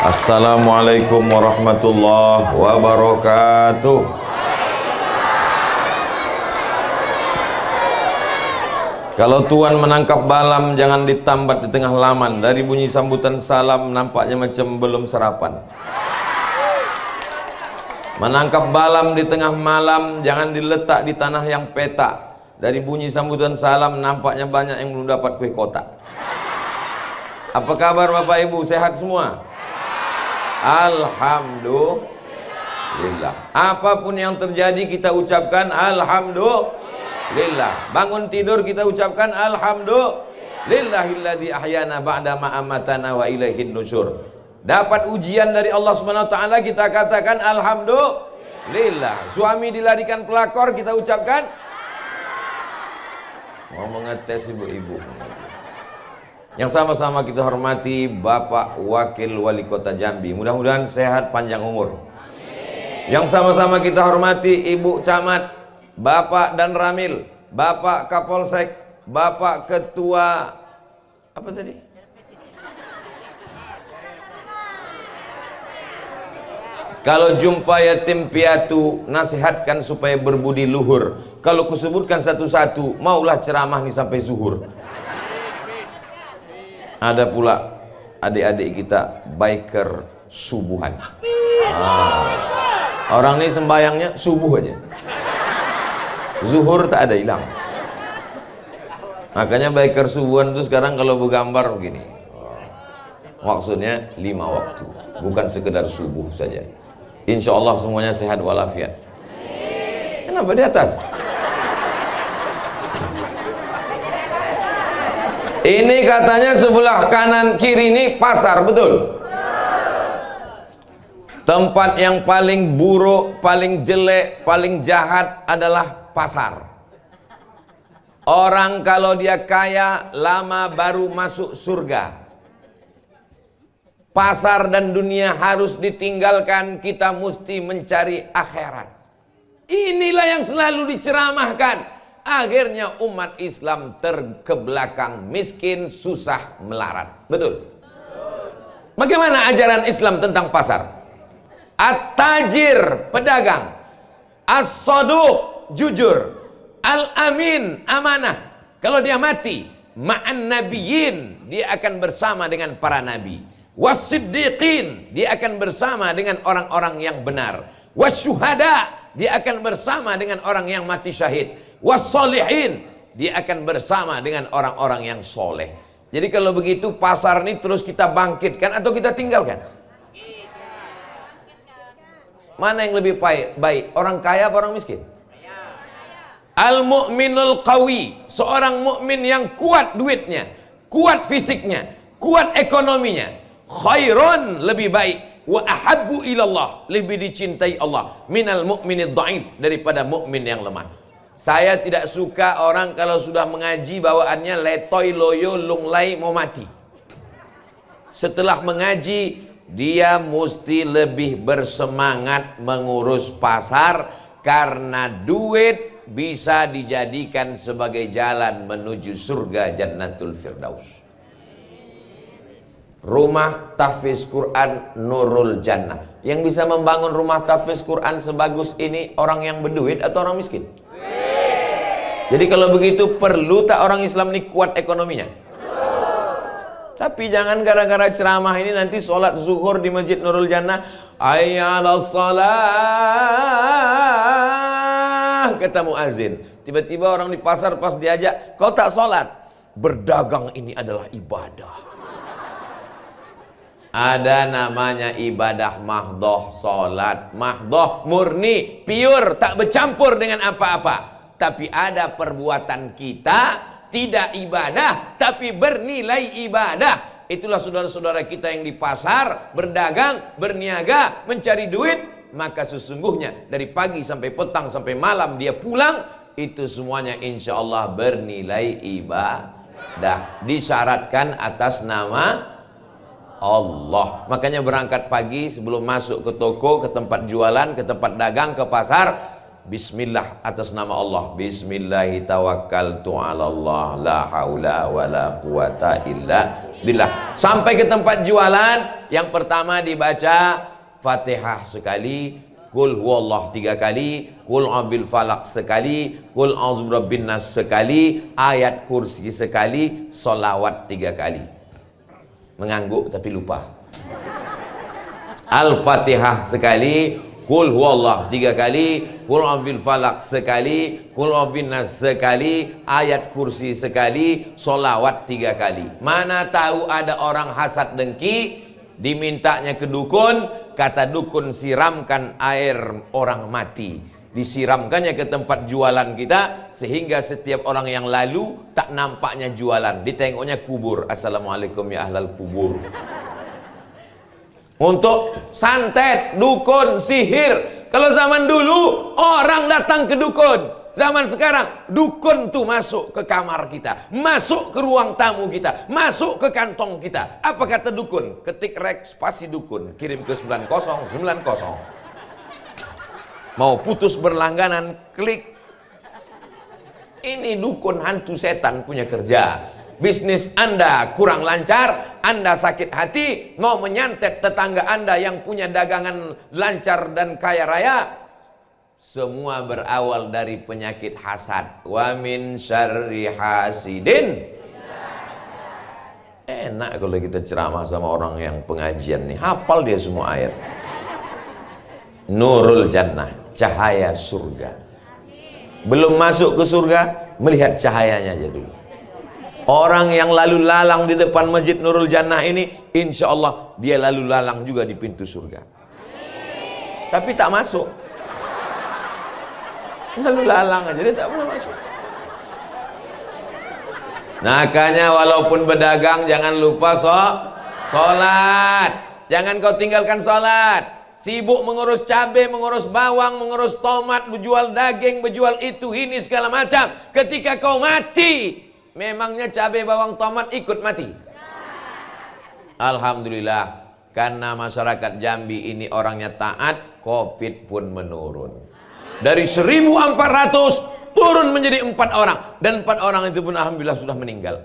Assalamualaikum warahmatullahi wabarakatuh. Kalau Tuan menangkap balam, jangan ditambat di tengah laman. Dari bunyi sambutan salam nampaknya macam belum sarapan. Menangkap balam di tengah malam, jangan diletak di tanah yang petak. Dari bunyi sambutan salam nampaknya banyak yang belum dapat kue kotak. Apa kabar Bapak Ibu? Sehat semua? Alhamdulillah. Apapun yang terjadi kita ucapkan alhamdulillah. Bangun tidur kita ucapkan alhamdulillahilladzi ahyana ba'da ma amatana wa ilaihin nusyur. Dapat ujian dari Allah Subhanahu wa taala kita katakan alhamdulillah. Suami dilarikan pelakor kita ucapkan. Mau mengetes ibu-ibu. Yang sama-sama kita hormati Bapak Wakil Wali Kota Jambi, mudah-mudahan sehat panjang umur. Yang sama-sama kita hormati Ibu Camat, Bapak dan Ramil, Bapak Kapolsek, Bapak Ketua apa tadi? Kalau jumpa yatim piatu, nasihatkan supaya berbudi luhur. Kalau kusebutkan satu-satu, maulah ceramah nih sampai zuhur. Ada pula adik-adik kita biker subuhan. Orang ini sembayangnya subuh aja, zuhur tak ada hilang. Makanya biker subuhan itu sekarang kalau bergambar begini, maksudnya 5 waktu, bukan sekedar subuh saja. Insya Allah semuanya sehat walafiat. Kenapa di atas? Ini katanya sebelah kanan kiri ini pasar, betul? Tempat yang paling buruk, paling jelek, paling jahat adalah pasar. Orang kalau dia kaya lama baru masuk surga. Pasar dan dunia harus ditinggalkan, kita mesti mencari akhirat. Inilah yang selalu diceramahkan. Akhirnya umat Islam terkebelakang, miskin, susah, melarat. Betul? Bagaimana ajaran Islam tentang pasar? At-tajir, pedagang. As-saduq, jujur. Al-amin, amanah. Kalau dia mati, ma'an nabiyyin, dia akan bersama dengan para nabi. Was-siddiqin, dia akan bersama dengan orang-orang yang benar. Was-syuhada, dia akan bersama dengan orang yang mati syahid. Was-solihin, dia akan bersama dengan orang-orang yang soleh. Jadi kalau begitu pasar ini terus kita bangkitkan atau kita tinggalkan? Mana yang lebih baik? Orang kaya atau orang miskin? Al-mu'minul qawi, seorang mukmin yang kuat duitnya, kuat fisiknya, kuat ekonominya. Khairun, lebih baik. Wa ahabbu ilallah, lebih dicintai Allah. Minal mu'minid dhaif, daripada mukmin yang lemah. Saya tidak suka orang kalau sudah mengaji bawaannya letoy loyo lunglai mau mati. Setelah mengaji dia mesti lebih bersemangat mengurus pasar, karena duit bisa dijadikan sebagai jalan menuju surga Jannatul Firdaus. Rumah tahfiz Quran Nurul Jannah. Yang bisa membangun rumah tahfiz Quran sebagus ini orang yang berduit atau orang miskin? Jadi kalau begitu perlu tak orang Islam ini kuat ekonominya? Tapi jangan gara-gara ceramah ini nanti sholat zuhur di Masjid Nurul Jannah, hayya 'alas shalah, kata muazin. Tiba-tiba orang di pasar pas diajak, kau tak sholat? Berdagang ini adalah ibadah. Ada namanya ibadah mahdoh, sholat mahdoh, murni, pure, tak bercampur dengan apa-apa. Tapi ada perbuatan kita tidak ibadah tapi bernilai ibadah. Itulah saudara-saudara kita yang di pasar berdagang, berniaga, mencari duit. Maka sesungguhnya dari pagi sampai petang sampai malam dia pulang, itu semuanya insya Allah bernilai ibadah. Disyaratkan atas nama Allah. Makanya berangkat pagi sebelum masuk ke toko, ke tempat jualan, ke tempat dagang, ke pasar, Bismillah atas nama Allah. Bismillahi tawakkaltu 'alallah la haula wala quwata illa billah. Sampai ke tempat jualan, yang pertama dibaca Fatihah sekali, Qul huwallah 3 kali, Qul a'udzu falaq sekali, Qul a'udzu birabbin nas sekali, ayat kursi sekali, solawat 3 kali. Mengangguk tapi lupa. Al-Fatihah sekali, Qul huwallah 3 kali, Qul a'udzu falaq sekali, Qul a'udzu nas sekali, ayat kursi sekali, solawat 3 kali. Mana tahu ada orang hasad dengki, dimintanya ke dukun, kata dukun siramkan air orang mati. Disiramkannya ke tempat jualan kita, sehingga setiap orang yang lalu tak nampaknya jualan, ditengoknya kubur. Assalamualaikum ya ahlal kubur. Untuk santet, dukun, sihir. Kalau zaman dulu orang datang ke dukun, zaman sekarang dukun tuh masuk ke kamar kita, masuk ke ruang tamu kita, masuk ke kantong kita. Apa kata dukun? Ketik rek spasi dukun, kirim ke 9090. Mau putus berlangganan, klik. Ini dukun hantu setan punya kerja. Bisnis Anda kurang lancar, Anda sakit hati, mau menyantet tetangga Anda yang punya dagangan lancar dan kaya raya. Semua berawal dari penyakit hasad. Wa min syarri hasidin. Enak kalau kita ceramah sama orang yang pengajian nih, hafal dia semua ayat. Nurul jannah, cahaya surga. Belum masuk ke surga, melihat cahayanya aja dulu. Orang yang lalu lalang di depan Masjid Nurul Jannah ini, insya Allah dia lalu lalang juga di pintu surga. Tapi tak masuk. Lalu lalang aja, dia tak pernah masuk. Makanya walaupun berdagang, jangan lupa sholat. Jangan kau tinggalkan sholat. Sibuk mengurus cabai, mengurus bawang, mengurus tomat, berjual daging, berjual itu, ini segala macam. Ketika kau mati, memangnya cabai, bawang, tomat ikut mati? Alhamdulillah, karena masyarakat Jambi ini orangnya taat, Covid pun menurun. Dari 1400 turun menjadi 4 orang. Dan 4 orang itu pun alhamdulillah sudah meninggal.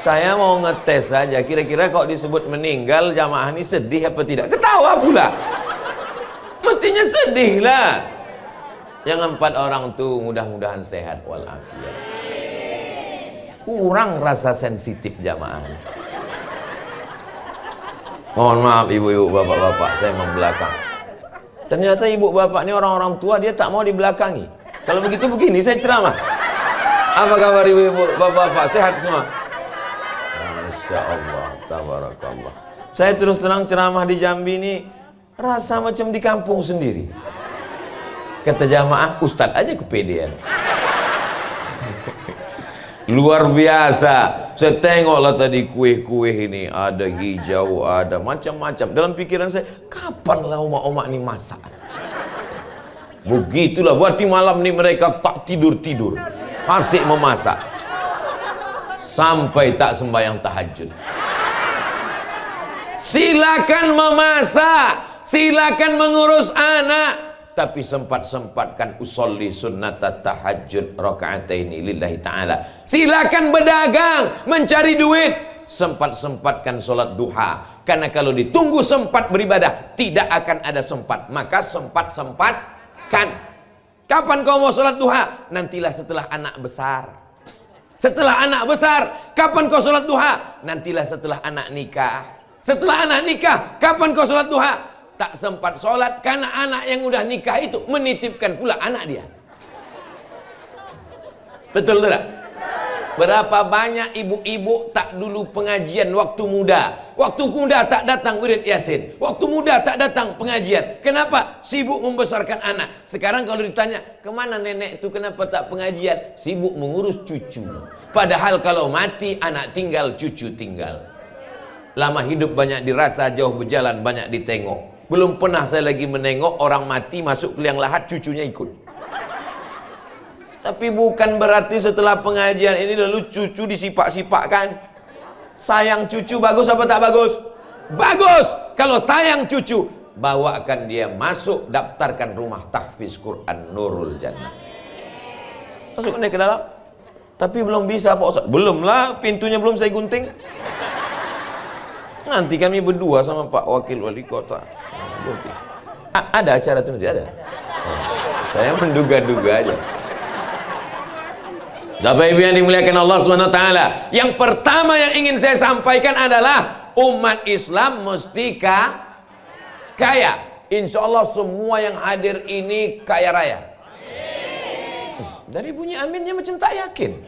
Saya mau ngetes saja, kira-kira kok disebut meninggal jamaah ini sedih apa tidak? Ketawa pula. Mestinya sedih lah. Yang 4 orang tuh mudah-mudahan sehat walafiat. Kurang rasa sensitif jamaah. Mohon maaf ibu-ibu, bapak-bapak, saya membelakang. Ternyata ibu bapak ini orang-orang tua, dia tak mau dibelakangi. Kalau begitu begini saya ceramah. Apa kabar ibu-ibu, bapak-bapak, sehat semua? Masya Allah, tabarakallah. Saya terus terang ceramah di Jambi ini rasa macam di kampung sendiri. Kata jamaah, ustadz aja kepedean. Luar biasa. Saya tengoklah tadi kue-kue ini, ada hijau, ada macam-macam. Dalam pikiran saya, kapanlah omak-omak ini masak? Begitulah, berarti malam ini mereka tak tidur-tidur, asik memasak sampai tak sembahyang tahajud. Silakan memasak, silakan mengurus anak, tapi sempat-sempatkan usolli sunnata tahajud rakaataini lillahi ta'ala. Silakan berdagang, mencari duit, sempat-sempatkan sholat duha. Karena kalau ditunggu sempat beribadah, tidak akan ada sempat. Maka sempat-sempatkan. Kapan kau mau sholat duha? Nantilah setelah anak besar. Setelah anak besar, kapan kau sholat duha? Nantilah setelah anak nikah. Setelah anak nikah, kapan kau sholat duha? Tak sempat sholat karena anak yang udah nikah itu menitipkan pula anak dia. Betul tak? Berapa banyak ibu-ibu tak dulu pengajian waktu muda. Waktu muda tak datang wirid yasin. Waktu muda tak datang pengajian. Kenapa? Sibuk membesarkan anak. Sekarang kalau ditanya, kemana nenek itu, kenapa tak pengajian? Sibuk mengurus cucu. Padahal kalau mati, anak tinggal, cucu tinggal. Lama hidup banyak dirasa, jauh berjalan banyak ditengok. Belum pernah saya lagi menengok orang mati masuk ke liang lahat, cucunya ikut. Tapi bukan berarti setelah pengajian ini lalu cucu disipak-sipakkan. Sayang cucu bagus apa tak bagus? Bagus. Kalau sayang cucu, bawakan dia masuk, daftarkan rumah tahfiz Quran Nurul Jannah. Masuk dia ke dalam. Tapi belum bisa Pak Ustaz. Belum lah, pintunya belum saya gunting. Nanti kami berdua sama Pak Wakil Wali Kota. Ada acara itu nanti ada. Saya menduga-duga aja. Bapak Ibu yang dimuliakan Allah SWT, yang pertama yang ingin saya sampaikan adalah umat Islam mesti kaya. Insya Allah semua yang hadir ini kaya raya. Dari bunyi aminnya macam tak yakin.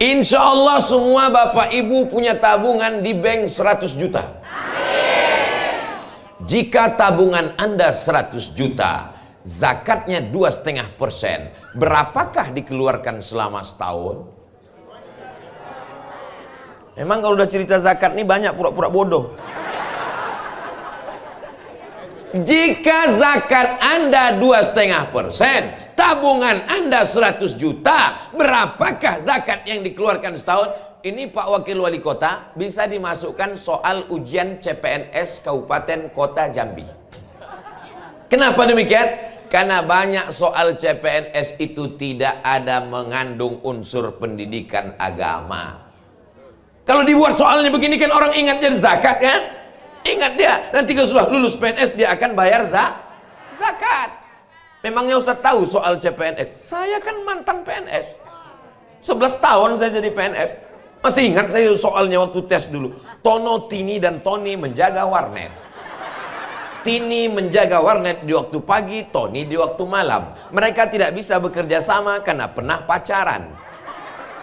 Insya Allah semua Bapak Ibu punya tabungan di bank 100 juta. Jika tabungan Anda 100 juta, zakatnya 2,5%, berapakah dikeluarkan selama setahun? Emang kalau udah cerita zakat nih banyak pura-pura bodoh. Jika zakat Anda 2,5%, tabungan Anda 100 juta, berapakah zakat yang dikeluarkan setahun? Ini Pak Wakil Wali Kota, bisa dimasukkan soal ujian CPNS Kabupaten Kota Jambi. Kenapa demikian? Karena banyak soal CPNS itu tidak ada mengandung unsur pendidikan agama. Kalau dibuat soalnya begini kan orang ingat jadi zakat kan? Ingat dia, nanti kalau sudah lulus PNS dia akan bayar zakat. Memangnya Ustaz tahu soal CPNS? Saya kan mantan PNS. 11 tahun saya jadi PNS. Masih ingat saya soalnya waktu tes dulu. Tono, Tini, dan Tony menjaga warnet. Tini menjaga warnet di waktu pagi, Tony di waktu malam. Mereka tidak bisa bekerja sama karena pernah pacaran.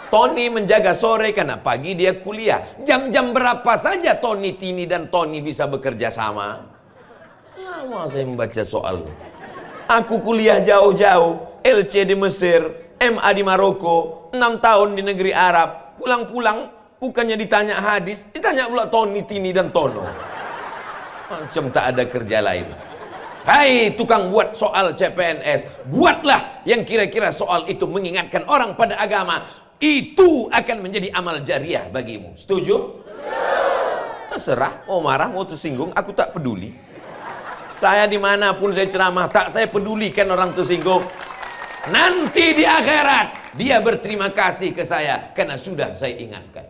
Tony menjaga sore karena pagi dia kuliah. Jam-jam berapa saja Tony, Tini, dan Tony bisa bekerja sama? Lama saya membaca soal. Aku kuliah jauh-jauh, LC di Mesir, MA di Maroko, 6 tahun di negeri Arab. Pulang-pulang bukannya ditanya hadis, ditanya pula Tony, Tini, dan Tono. Macam tak ada kerja lain. Hai tukang buat soal CPNS, buatlah yang kira-kira soal itu mengingatkan orang pada agama. Itu akan menjadi amal jariah bagimu. Setuju? Terserah, mau marah, mau tersinggung, aku tak peduli. Saya dimanapun saya ceramah, tak saya pedulikan orang tersinggung. Nanti di akhirat dia berterima kasih ke saya karena sudah saya ingatkan.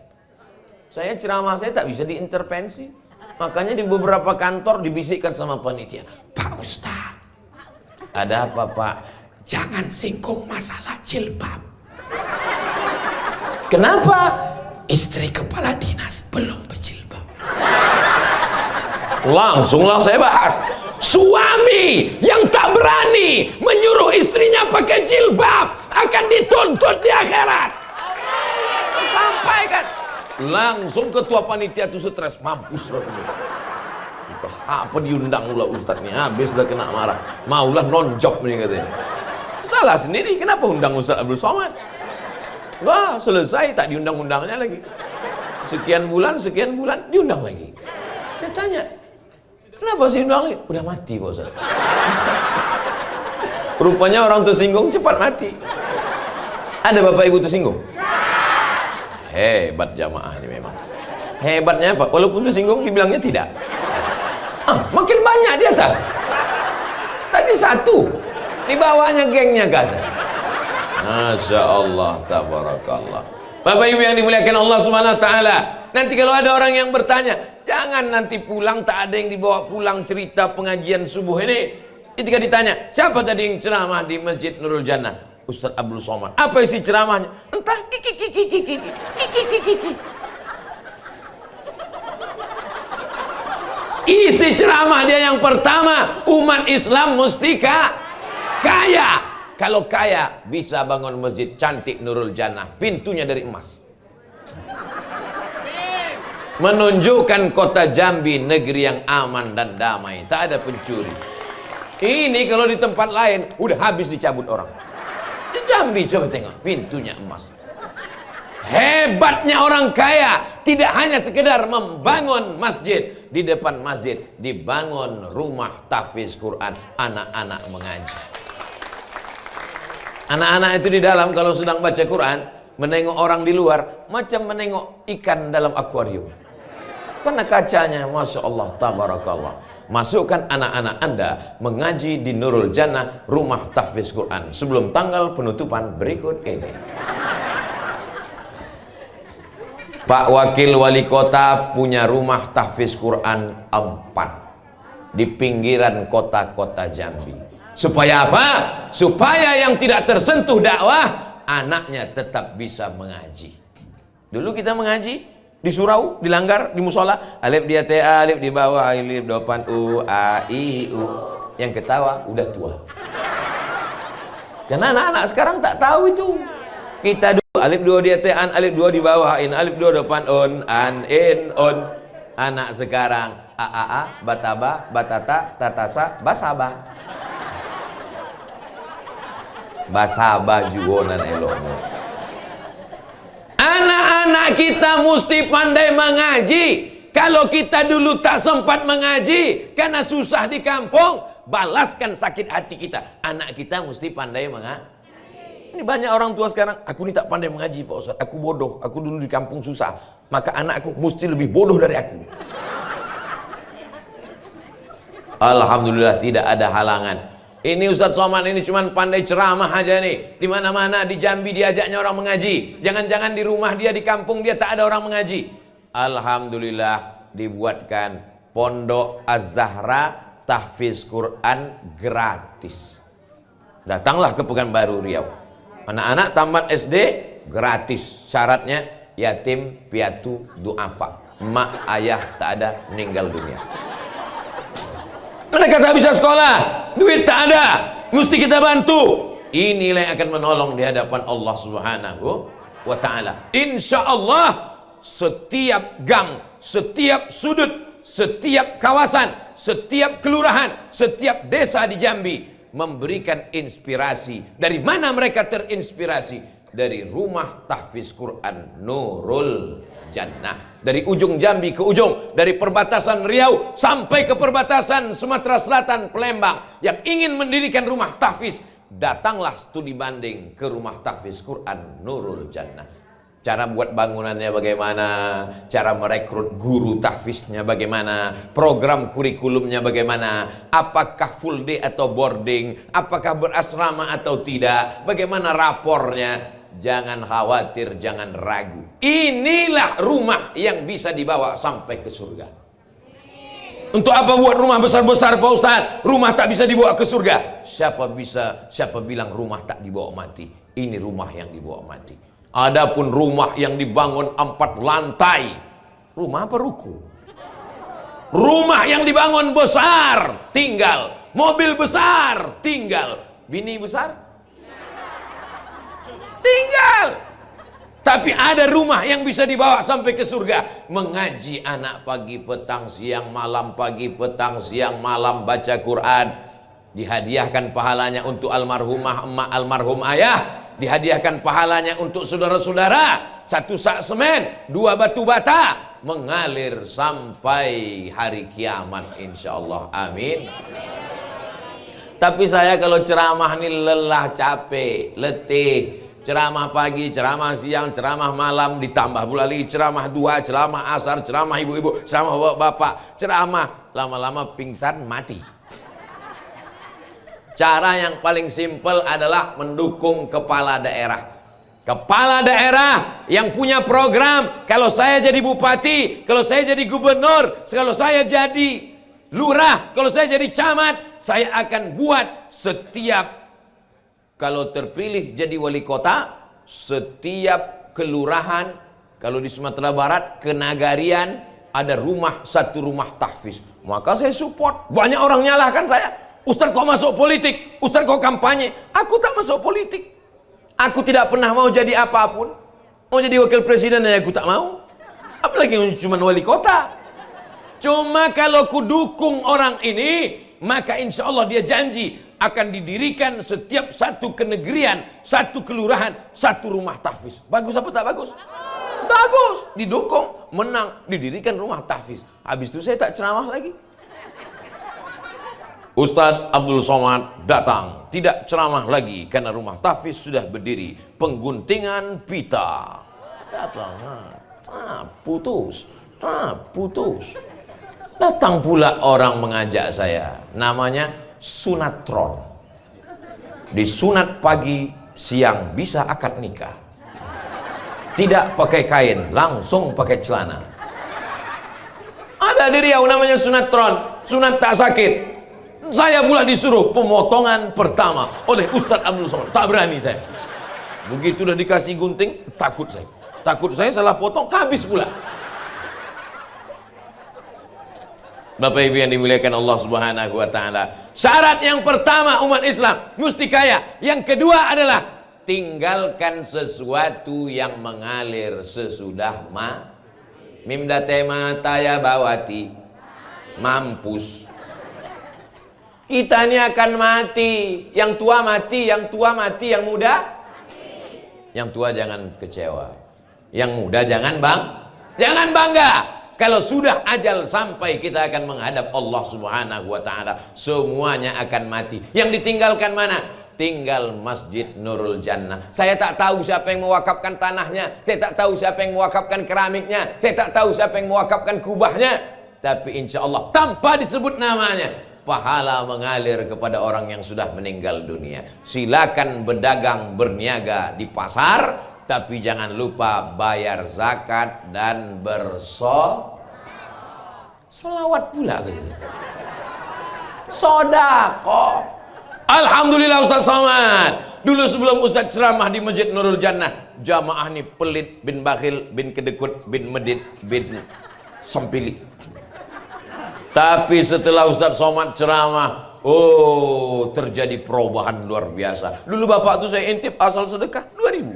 Saya ceramah saya tak bisa diintervensi. Makanya di beberapa kantor dibisikkan sama panitia, Pak Ustaz, ada apa Pak? Jangan singgung masalah jilbab. Kenapa? Istri kepala dinas belum berjilbab. Langsunglah saya bahas. Suami yang tak berani menyuruh istrinya pakai jilbab akan dituntut di akhirat. Sampaikan. Langsung ketua panitia itu stres, mampus lah. Apa diundang pula Ustaz nih, habis dah kena marah. Maulah nonjok nih katanya. Salah sendiri, kenapa undang Ustaz Abdul Somad? Wah, selesai tak diundang-undangnya lagi. Sekian bulan diundang lagi. Saya tanya, kenapa sih undang lagi? Udah mati Pak Ustaz. Rupanya orang tersinggung cepat mati. Ada Bapak Ibu tersinggung? Hebat jamaah ini memang. Hebatnya apa? Walaupun tersinggung dibilangnya tidak. Makin banyak di atas. Tadi satu, di bawahnya gengnya ke atas. Masya Allah, tabarakallah. Bapak Ibu yang dimuliakan Allah Subhanahu Wa Taala. Nanti kalau ada orang yang bertanya, jangan nanti pulang tak ada yang dibawa pulang cerita pengajian subuh ini. Ketika ditanya, siapa tadi yang ceramah di Masjid Nurul Jannah? Ustaz Abdul Somad. Apa isi ceramahnya? Entah. Isi ceramah dia yang pertama, umat Islam mesti kaya. Kalau kaya bisa bangun masjid cantik Nurul Jannah, pintunya dari emas. Menunjukkan kota Jambi negeri yang aman dan damai, tak ada pencuri. Ini kalau di tempat lain udah habis dicabut orang. Di Jambi coba tengok, pintunya emas. Hebatnya orang kaya, tidak hanya sekedar membangun masjid. Di depan masjid dibangun rumah tahfiz Quran, anak-anak mengaji. Anak-anak itu di dalam kalau sedang baca Quran, menengok orang di luar macam menengok ikan dalam akuarium. Karena kacanya, Masya Allah, tabarakallah. Masukkan anak-anak Anda mengaji di Nurul Jannah, rumah tahfiz Quran, sebelum tanggal penutupan berikut ini. Pak Wakil Wali Kota punya rumah tahfiz Quran 4 di pinggiran kota-kota Jambi. Supaya apa? Supaya yang tidak tersentuh dakwah, anaknya tetap bisa mengaji. Dulu kita mengaji di surau, di langgar, di musola, alif dia ta, alif di bawah, alif depan u, a, i, u. Yang ketawa udah tua. Karena anak-anak sekarang tak tahu itu. Kita dulu alif dua dia ta, an, alif dua di bawah, in, alif dua depan on, an, in, on. Anak sekarang a, bataba, batata, tatasa, basaba. Basaba juga nan eloknya. Anak-anak kita mesti pandai mengaji. Kalau kita dulu tak sempat mengaji karena susah di kampung, balaskan sakit hati kita. Anak kita mesti pandai mengaji. Ini banyak orang tua sekarang, aku ini tak pandai mengaji Pak Ustaz, aku bodoh, aku dulu di kampung susah, maka anakku mesti lebih bodoh dari aku. Alhamdulillah tidak ada halangan. Ini Ustaz Somad ini cuma pandai ceramah aja nih. Di mana-mana di Jambi diajaknya orang mengaji. Jangan-jangan di rumah dia, di kampung dia tak ada orang mengaji. Alhamdulillah dibuatkan Pondok Az-Zahra tahfiz Quran gratis. Datanglah ke Pekanbaru Riau. Anak-anak tamat SD gratis. Syaratnya yatim piatu duafa. Mak ayah tak ada, meninggal dunia. Mereka tak bisa sekolah, duit tak ada, mesti kita bantu. Inilah yang akan menolong di hadapan Allah Subhanahu wa ta'ala. Insya Allah setiap gang, setiap sudut, setiap kawasan, setiap kelurahan, setiap desa di Jambi memberikan inspirasi. Dari mana mereka terinspirasi? Dari rumah tahfiz Quran Nurul Jannah. Dari ujung Jambi ke ujung, dari perbatasan Riau sampai ke perbatasan Sumatera Selatan Palembang, yang ingin mendirikan rumah tahfiz, datanglah studi banding ke rumah tahfiz Quran Nurul Jannah. Cara buat bangunannya bagaimana, cara merekrut guru tahfiznya bagaimana, program kurikulumnya bagaimana, apakah full day atau boarding, apakah berasrama atau tidak, bagaimana rapornya. Jangan khawatir, jangan ragu. Inilah rumah yang bisa dibawa sampai ke surga. Untuk apa buat rumah besar-besar Pak Ustaz? Rumah tak bisa dibawa ke surga. Siapa bilang rumah tak dibawa mati? Ini rumah yang dibawa mati. Adapun rumah yang dibangun 4 lantai, rumah apa ruko? Rumah yang dibangun besar, tinggal. Mobil besar, tinggal. Bini besar, tinggal. Tapi ada rumah yang bisa dibawa sampai ke surga. Mengaji anak pagi, petang, siang, malam, pagi, petang, siang, malam, baca Quran. Dihadiahkan pahalanya untuk almarhumah emak, almarhum ayah. Dihadiahkan pahalanya untuk saudara-saudara. 1 sak semen, 2 batu bata, mengalir sampai hari kiamat insyaallah. Amin. Tapi saya kalau ceramah ini lelah, capek, letih. Ceramah pagi, ceramah siang, ceramah malam, ditambah pula lagi ceramah 2, ceramah asar, ceramah ibu-ibu, ceramah bapak, ceramah, lama-lama pingsan, mati. Cara yang paling simpel adalah mendukung kepala daerah. Kepala daerah yang punya program, kalau saya jadi bupati, kalau saya jadi gubernur, kalau saya jadi lurah, kalau saya jadi camat, saya akan buat setiap, kalau terpilih jadi wali kota, setiap kelurahan, kalau di Sumatera Barat, kenagarian, ada satu rumah tahfiz. Maka saya support. Banyak orang nyalahkan saya. Ustaz kok masuk politik? Ustaz kok kampanye? Aku tak masuk politik. Aku tidak pernah mau jadi apapun. Mau jadi wakil presiden aja aku tak mau. Apalagi cuma wali kota. Cuma kalau ku dukung orang ini, maka insya Allah dia janji akan didirikan setiap satu kenegerian, satu kelurahan, satu rumah tahfiz. Bagus apa tak bagus? Bagus. Didukung, menang, didirikan rumah tahfiz. Habis itu saya tak ceramah lagi. Ustadz Abdul Somad datang, tidak ceramah lagi karena rumah tahfiz sudah berdiri. Pengguntingan pita. Datang, putus. Putus. Datang pula orang mengajak saya, namanya sunatron. Disunat pagi, siang bisa akad nikah. Tidak pakai kain, langsung pakai celana. Ada di Riau namanya sunatron, sunat tak sakit. Saya pula disuruh pemotongan pertama oleh Ustadz Abdul Somad. Tak berani saya. Begitu udah dikasih gunting, takut saya. Takut saya salah potong, habis pula. Bapak Ibu yang dimuliakan Allah Subhanahu wa taala. Syarat yang pertama umat Islam mesti kaya. Yang kedua adalah tinggalkan sesuatu yang mengalir sesudah mimda tema taya bawati. Mampus. Kita ini akan mati. Yang tua mati, yang tua mati, yang muda. Yang tua jangan kecewa. Yang muda jangan bangga. Kalau sudah ajal sampai, kita akan menghadap Allah Subhanahu wa taala. Semuanya akan mati. Yang ditinggalkan mana? Tinggal Masjid Nurul Jannah. Saya tak tahu siapa yang mewakafkan tanahnya. Saya tak tahu siapa yang mewakafkan keramiknya. Saya tak tahu siapa yang mewakafkan kubahnya. Tapi insya Allah tanpa disebut namanya, pahala mengalir kepada orang yang sudah meninggal dunia. Silakan berdagang, berniaga di pasar, tapi jangan lupa bayar zakat dan solawat pula gitu. Sodako. Alhamdulillah Ustaz Somad. Dulu sebelum Ustaz ceramah di Masjid Nurul Jannah, jamaah nih pelit bin bakhil bin kedekut bin medit bin sempili. Tapi setelah Ustaz Somad ceramah, oh, terjadi perubahan luar biasa. Dulu bapak tuh saya intip asal sedekah 2.000.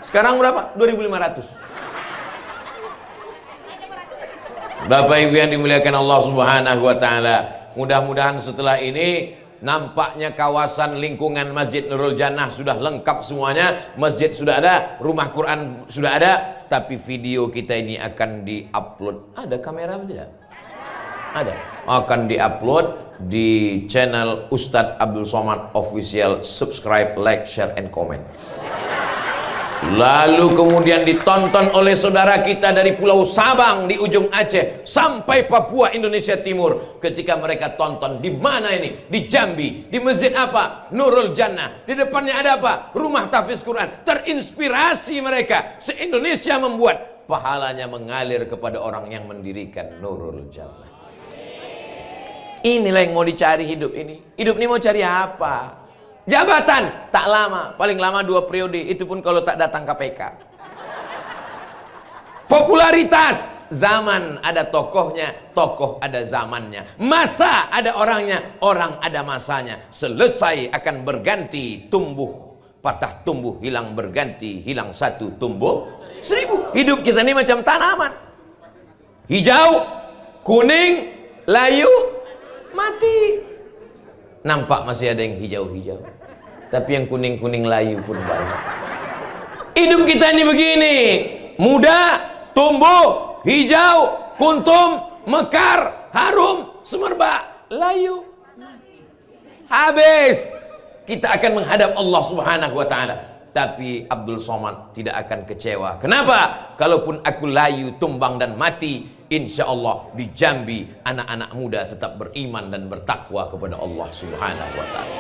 Sekarang berapa? 2.500. Bapak Ibu yang dimuliakan Allah Subhanahu wa taala, mudah-mudahan setelah ini nampaknya kawasan lingkungan Masjid Nurul Jannah sudah lengkap semuanya. Masjid sudah ada, rumah Quran sudah ada, tapi video kita ini akan di-upload. Ada kamera tidak? Ada. Akan di-upload di channel Ustadz Abdul Somad Official. Subscribe, like, share, and comment. Lalu kemudian ditonton oleh saudara kita dari Pulau Sabang di ujung Aceh sampai Papua Indonesia Timur. Ketika mereka tonton, di mana ini? Di Jambi. Di masjid apa? Nurul Jannah. Di depannya ada apa? Rumah tahfiz Quran. Terinspirasi mereka. Se-Indonesia membuat, pahalanya mengalir kepada orang yang mendirikan Nurul Jannah. Inilah yang mau dicari hidup ini. Hidup ini mau cari apa? Jabatan tak lama, paling lama 2 periode, itu pun kalau tak datang KPK. Popularitas, zaman ada tokohnya, tokoh ada zamannya. Masa ada orangnya, orang ada masanya. Selesai akan berganti, tumbuh, patah tumbuh, hilang berganti, hilang satu, tumbuh 1000. Hidup kita ini macam tanaman. Hijau, kuning, layu, mati. Nampak masih ada yang hijau-hijau, tapi yang kuning-kuning layu pun banyak. Hidup kita ini begini, muda, tumbuh, hijau, kuntum, mekar, harum, semerbak, layu, mati. Habis. Kita akan menghadap Allah Subhanahu wa taala. Tapi Abdul Somad tidak akan kecewa. Kenapa? Kalaupun aku layu, tumbang dan mati, insya Allah di Jambi anak-anak muda tetap beriman dan bertakwa kepada Allah Subhanahu wa taala.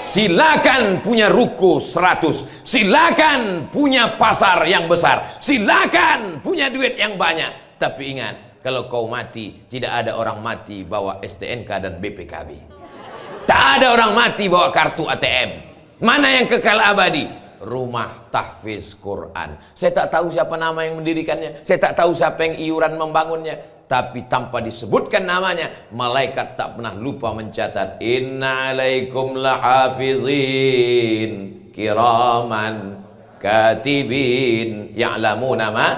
Silakan punya ruko 100, silakan punya pasar yang besar, silakan punya duit yang banyak. Tapi ingat, kalau kau mati, tidak ada orang mati bawa STNK dan BPKB. Tak ada orang mati bawa kartu ATM. Mana yang kekal abadi? Rumah tahfiz Quran. Saya tak tahu siapa nama yang mendirikannya, saya tak tahu siapa yang iuran membangunnya, tapi tanpa disebutkan namanya, malaikat tak pernah lupa mencatat, inna alaikum lahafizin kiraman katibin ya'lamuna ma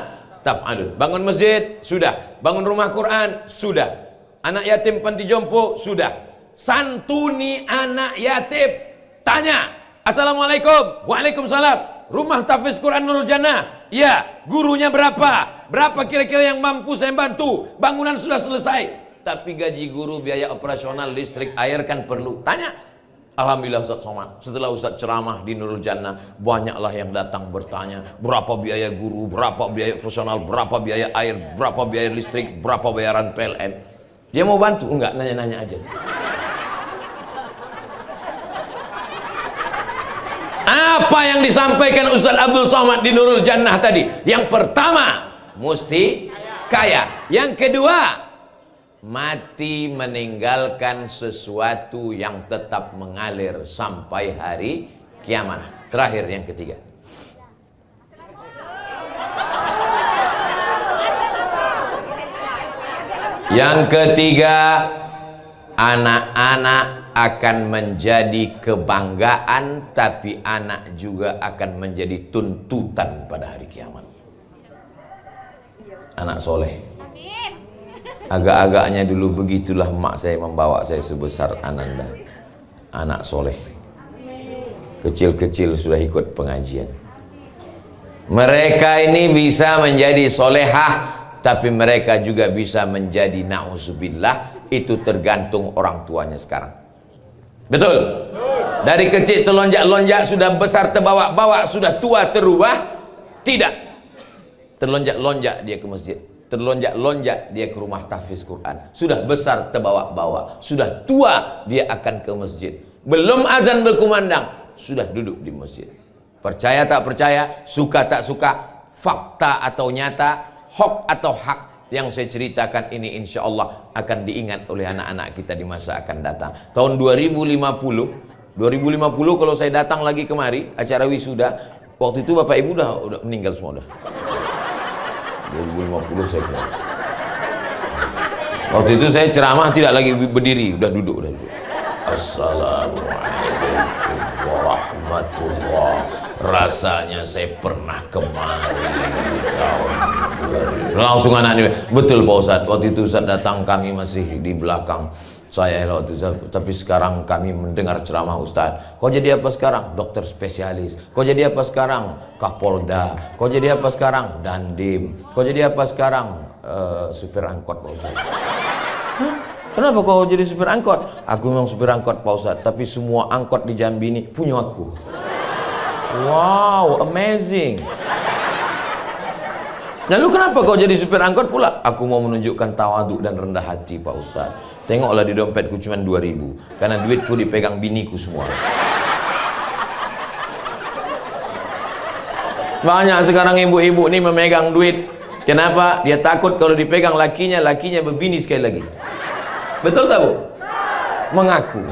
taf'alun. Bangun masjid sudah, bangun rumah Quran sudah, anak yatim panti jompo sudah, santuni anak yatim, tanya assalamualaikum, waalaikumsalam, rumah tahfiz Quran Nurul Jannah, ya, gurunya berapa? Berapa kira-kira yang mampu saya bantu? Bangunan sudah selesai, tapi gaji guru, biaya operasional, listrik, air kan perlu. Tanya, Alhamdulillah Ustaz Somad, setelah Ustaz ceramah di Nurul Jannah, banyaklah yang datang bertanya, berapa biaya guru, berapa biaya profesional, berapa biaya air, berapa biaya listrik, berapa bayaran PLN. Dia mau bantu? Enggak, nanya-nanya aja. Apa yang disampaikan Ustaz Abdul Somad di Nurul Jannah tadi? Yang pertama, mesti kaya. Yang kedua, mati meninggalkan sesuatu yang tetap mengalir sampai hari kiamat. Terakhir yang ketiga, anak-anak akan menjadi kebanggaan, tapi anak juga akan menjadi tuntutan pada hari kiamat. Anak soleh. Agak-agaknya dulu begitulah mak saya membawa saya sebesar Ananda. Anak soleh. Kecil-kecil sudah ikut pengajian. Mereka ini bisa menjadi solehah, tapi mereka juga bisa menjadi na'udzubillah. Itu tergantung orang tuanya sekarang. Betul? Dari kecil terlonjak-lonjak, sudah besar terbawa-bawa, sudah tua terubah? Tidak. Terlonjak-lonjak dia ke masjid, terlonjak-lonjak dia ke rumah tahfiz Quran, sudah besar terbawa-bawa, sudah tua dia akan ke masjid, belum azan berkumandang sudah duduk di masjid. Percaya tak percaya, suka tak suka, fakta atau nyata, hoax atau hak, yang saya ceritakan ini insya Allah akan diingat oleh anak-anak kita di masa akan datang. Tahun 2050 kalau saya datang lagi kemari acara wisuda, waktu itu bapak ibu udah meninggal semua dah. 2050 saya kira. Waktu itu saya ceramah tidak lagi berdiri, udah duduk. Assalamualaikum warahmatullahi. Rasanya saya pernah kemari tahun 2000. Langsung anaknya, betul Pak Ustadz, waktu itu Ustadz datang kami masih di belakang saya waktu itu, tapi sekarang kami mendengar ceramah Ustadz. Kau jadi apa sekarang? Dokter spesialis. Kau jadi apa sekarang? Kapolda. Kau jadi apa sekarang? Dandim. Kau jadi apa sekarang? Supir angkot Pak Ustadz. Hah? Kenapa kau jadi supir angkot? Aku memang supir angkot Pak Ustadz, tapi semua angkot di Jambi ini punya aku. Wow, amazing. Lalu kenapa kau jadi supir angkot pula? Aku mau menunjukkan tawaduk dan rendah hati Pak Ustadz. Tengoklah di dompetku cuma 2.000, karena duitku dipegang biniku semua. Banyak sekarang ibu-ibu ini memegang duit. Kenapa? Dia takut kalau dipegang lakinya berbini sekali lagi. Betul tak Bu? Mengaku.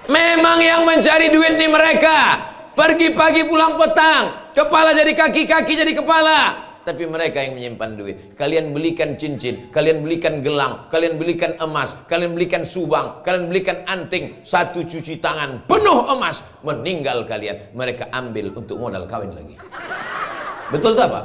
Memang yang mencari duit ini mereka. Pergi pagi pulang petang, kepala jadi kaki, kaki jadi kepala. Tapi mereka yang menyimpan duit. Kalian belikan cincin, kalian belikan gelang, kalian belikan emas, kalian belikan subang, kalian belikan anting, satu cuci tangan penuh emas, meninggal kalian, mereka ambil untuk modal kawin lagi. Betul tak Pak?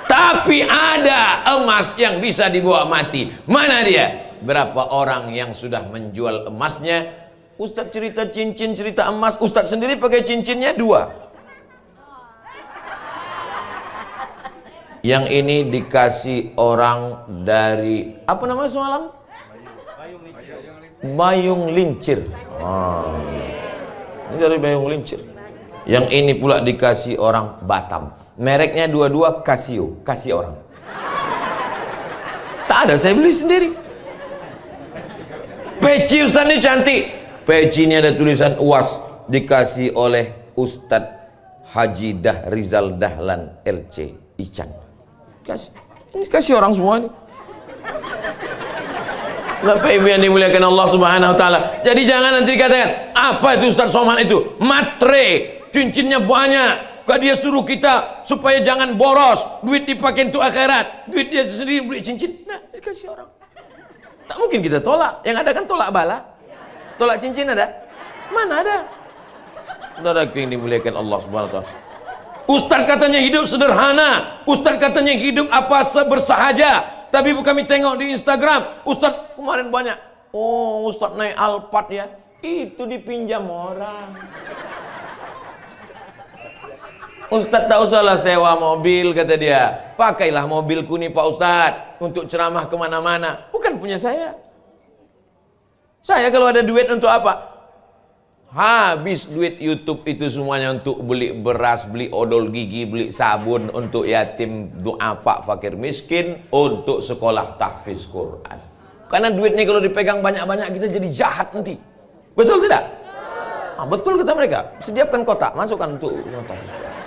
Tapi ada emas yang bisa dibawa mati. Mana dia? Berapa orang yang sudah menjual emasnya? Ustadz cerita cincin, cerita emas. Ustadz sendiri pakai cincinnya 2. Yang ini dikasih orang dari apa namanya semalam? Bayung Lincir. Ini dari Bayung Lincir. Yang ini pula dikasih orang Batam. Mereknya dua-dua Casio, kasih orang. Tak ada, saya beli sendiri. Peci Ustadz ini cantik. Peci ini ada tulisan UAS, dikasih oleh Ustadz Haji Rizal Dahlan LC Ican. Ini kasih orang semua ini. Bapak Ibu yang dimuliakan Allah Subhanahu wa taala. Jadi jangan nanti dikatakan, apa itu Ustadz Somad itu? Matre, cincinnya banyak. Kau dia suruh kita supaya jangan boros, duit dipakai untuk akhirat, duit dia sendiri beli cincin. Nah, dikasih orang. Tak mungkin kita tolak. Yang ada kan tolak bala. Tolak cincin ada? Mana ada? Saudaraku yang dimuliakan Allah Subhanahu wa taala. Ustaz katanya hidup sederhana. Ustaz katanya hidup apa bersahaja. Tapi kami tengok di Instagram, Ustaz kemarin banyak. Oh, Ustaz naik Alphard ya. Itu dipinjam orang. Ustaz tak usahlah sewa mobil, kata dia. Pakailah mobilku nih Pak Ustaz untuk ceramah kemana-mana. bukan punya saya. Saya kalau ada duit untuk apa? Habis duit YouTube itu semuanya untuk beli beras, beli odol gigi, beli sabun untuk yatim, duafa, fakir miskin, untuk sekolah tahfiz Quran. Karena duitnya kalau dipegang banyak-banyak kita jadi jahat nanti. Betul tidak? Betul kata mereka. Sediakan kotak, masukkan untuk tahfiz Quran.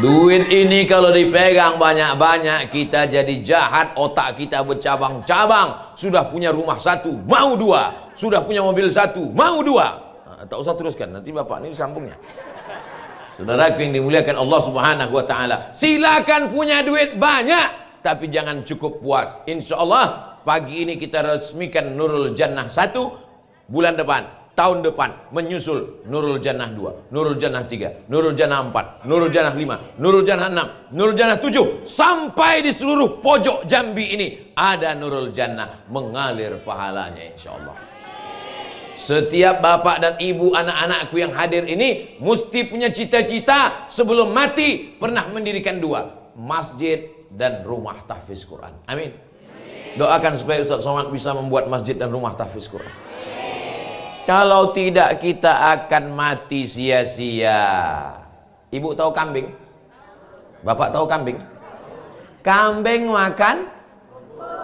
Duit ini kalau dipegang banyak-banyak kita jadi jahat, otak kita bercabang-cabang. Sudah punya rumah satu, mau dua. Sudah punya mobil satu, mau dua. Tak usah teruskan, nanti bapak ini sambungnya. Saudaraku yang dimuliakan Allah Subhanahu wa taala, silakan punya duit banyak, tapi jangan cukup puas. Insya Allah pagi ini kita resmikan Nurul Jannah 1, bulan depan tahun depan menyusul Nurul Jannah 2, Nurul Jannah 3, Nurul Jannah 4, Nurul Jannah 5, Nurul Jannah 6, Nurul Jannah 7, sampai di seluruh pojok Jambi ini ada Nurul Jannah mengalir pahalanya insyaallah. Setiap bapak dan ibu anak-anakku yang hadir ini mesti punya cita-cita sebelum mati pernah mendirikan 2 masjid dan rumah tahfiz Quran. Amin. Doakan supaya Ustaz Somad bisa membuat masjid dan rumah tahfiz Quran. Kalau tidak kita akan mati sia-sia. Ibu tahu kambing? Bapak tahu kambing? Kambing makan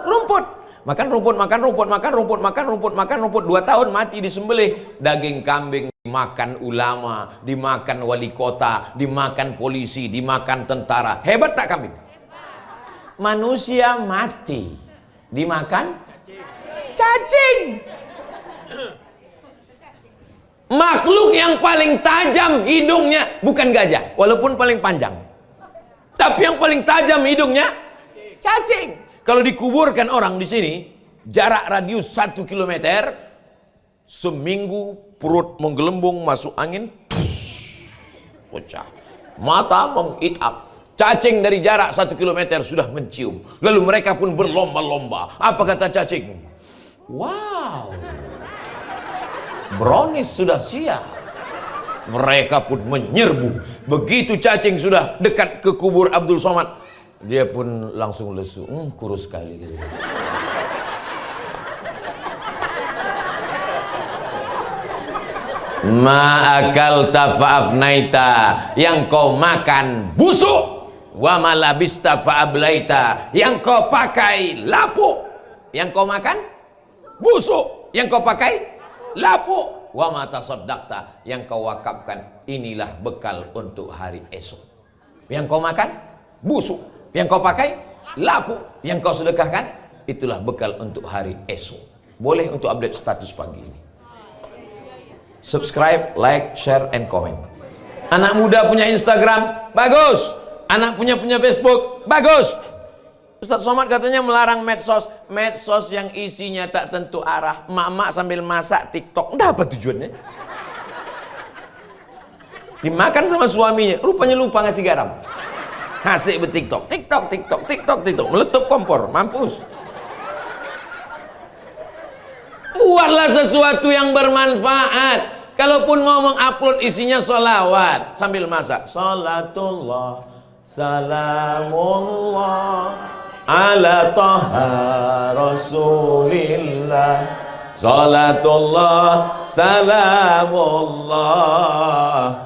rumput. Makan rumput, makan rumput, makan rumput, makan rumput, makan rumput. 2 tahun mati disembelih. Daging kambing dimakan ulama, dimakan wali kota, dimakan polisi, dimakan tentara. Hebat tak kambing? Manusia mati dimakan cacing. Makhluk yang paling tajam hidungnya bukan gajah, walaupun paling panjang. Tapi yang paling tajam hidungnya cacing. Kalau dikuburkan orang di sini, jarak radius 1 kilometer, seminggu perut menggelembung masuk angin, pecah. Mata menghitam. Cacing dari jarak 1 kilometer sudah mencium. Lalu mereka pun berlomba-lomba. Apa kata cacing? Wow, brownies sudah siap. Mereka pun menyerbu. Begitu cacing sudah dekat ke kubur Abdul Somad, dia pun langsung lesu. Kurus sekali gitu. Ma'akalta fa'afnaita, yang kau makan busuk. Wa malabista fa'ablaita, yang kau pakai lapuk. Yang kau makan busuk, yang kau pakai lapuk. Wa ma tasaddaqta, yang kau wakafkan, inilah bekal untuk hari esok. Yang kau makan busuk, yang kau pakai lapuk, yang kau sedekahkan, itulah bekal untuk hari esok. Boleh untuk update status pagi ini. Subscribe, like, share, and comment. Anak muda punya Instagram, bagus. Anak punya Facebook, bagus. Ustaz Somad katanya melarang medsos. Medsos yang isinya tak tentu arah. Emak-emak sambil masak TikTok. Entah apa tujuannya. Dimakan sama suaminya, rupanya lupa ngasih garam. Asik bertiktok, TikTok. Meletup kompor, mampus. Buatlah sesuatu yang bermanfaat. Kalaupun mau mengupload isinya sholawat sambil masak. Salatullah, salamullah ala taha rasulillah. Salatullah, salamullah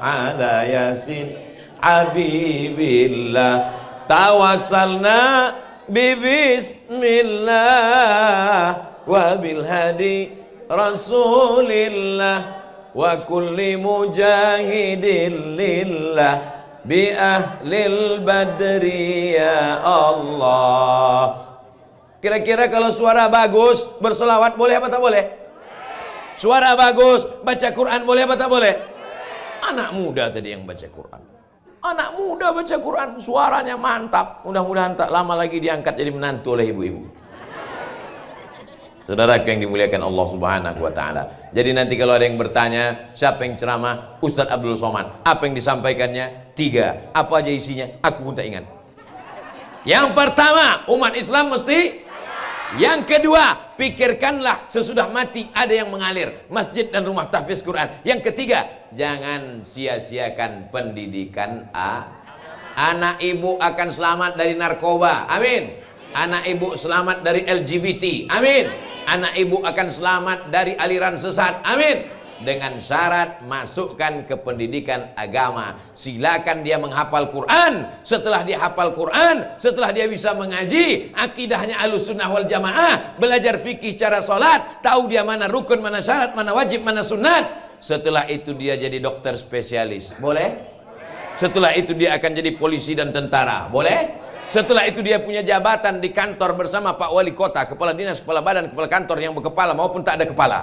ala yasin habibillah. Tawassalna bibismillah wa bil hadi rasulillah wa kulli mujahidin lillah bi ahlil badri ya Allah. Kira-kira kalau suara bagus berselawat boleh apa tak boleh? Suara bagus baca Quran boleh apa tak boleh? Anak muda tadi yang baca Quran. Anak muda baca Quran, suaranya mantap. Mudah-mudahan tak lama lagi diangkat jadi menantu oleh ibu-ibu. Saudara yang dimuliakan Allah Subhanahu wa taala. Jadi nanti kalau ada yang bertanya, siapa yang ceramah? Ustaz Abdul Somad. Apa yang disampaikannya? 3. Apa aja isinya? Aku pun tak ingat. Yang pertama, umat Islam mesti. Yang kedua, pikirkanlah sesudah mati ada yang mengalir, masjid dan rumah tahfiz Quran. Yang ketiga, jangan sia-siakan pendidikan anak ibu akan selamat dari narkoba. Amin. Anak ibu selamat dari LGBT, amin. Anak ibu akan selamat dari aliran sesat, amin. Dengan syarat masukkan ke pendidikan agama. Silakan dia menghafal Quran. Setelah dia hafal Quran, setelah dia bisa mengaji, akidahnya Ahlussunnah wal Jamaah, belajar fikih cara sholat, tahu dia mana rukun, mana syarat, mana wajib, mana sunat. Setelah itu dia jadi dokter spesialis, boleh? Setelah itu dia akan jadi polisi dan tentara, boleh? Setelah itu dia punya jabatan di kantor bersama Pak Wali Kota, kepala dinas, kepala badan, kepala kantor yang berkepala maupun tak ada kepala.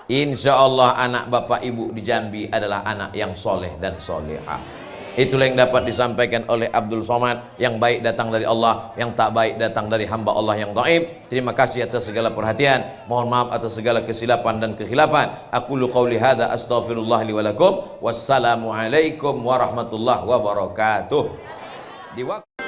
Insya Allah anak bapak ibu di Jambi adalah anak yang soleh dan solehah. Itulah yang dapat disampaikan oleh Abdul Somad. Yang baik datang dari Allah, yang tak baik datang dari hamba Allah yang dhaif. Terima kasih atas segala perhatian. Mohon maaf atas segala kesilapan dan kekhilafan. Aqulu qauli hadza astaghfirullah li wa lakum. Wassalamualaikum warahmatullahi wabarakatuh. Di waktu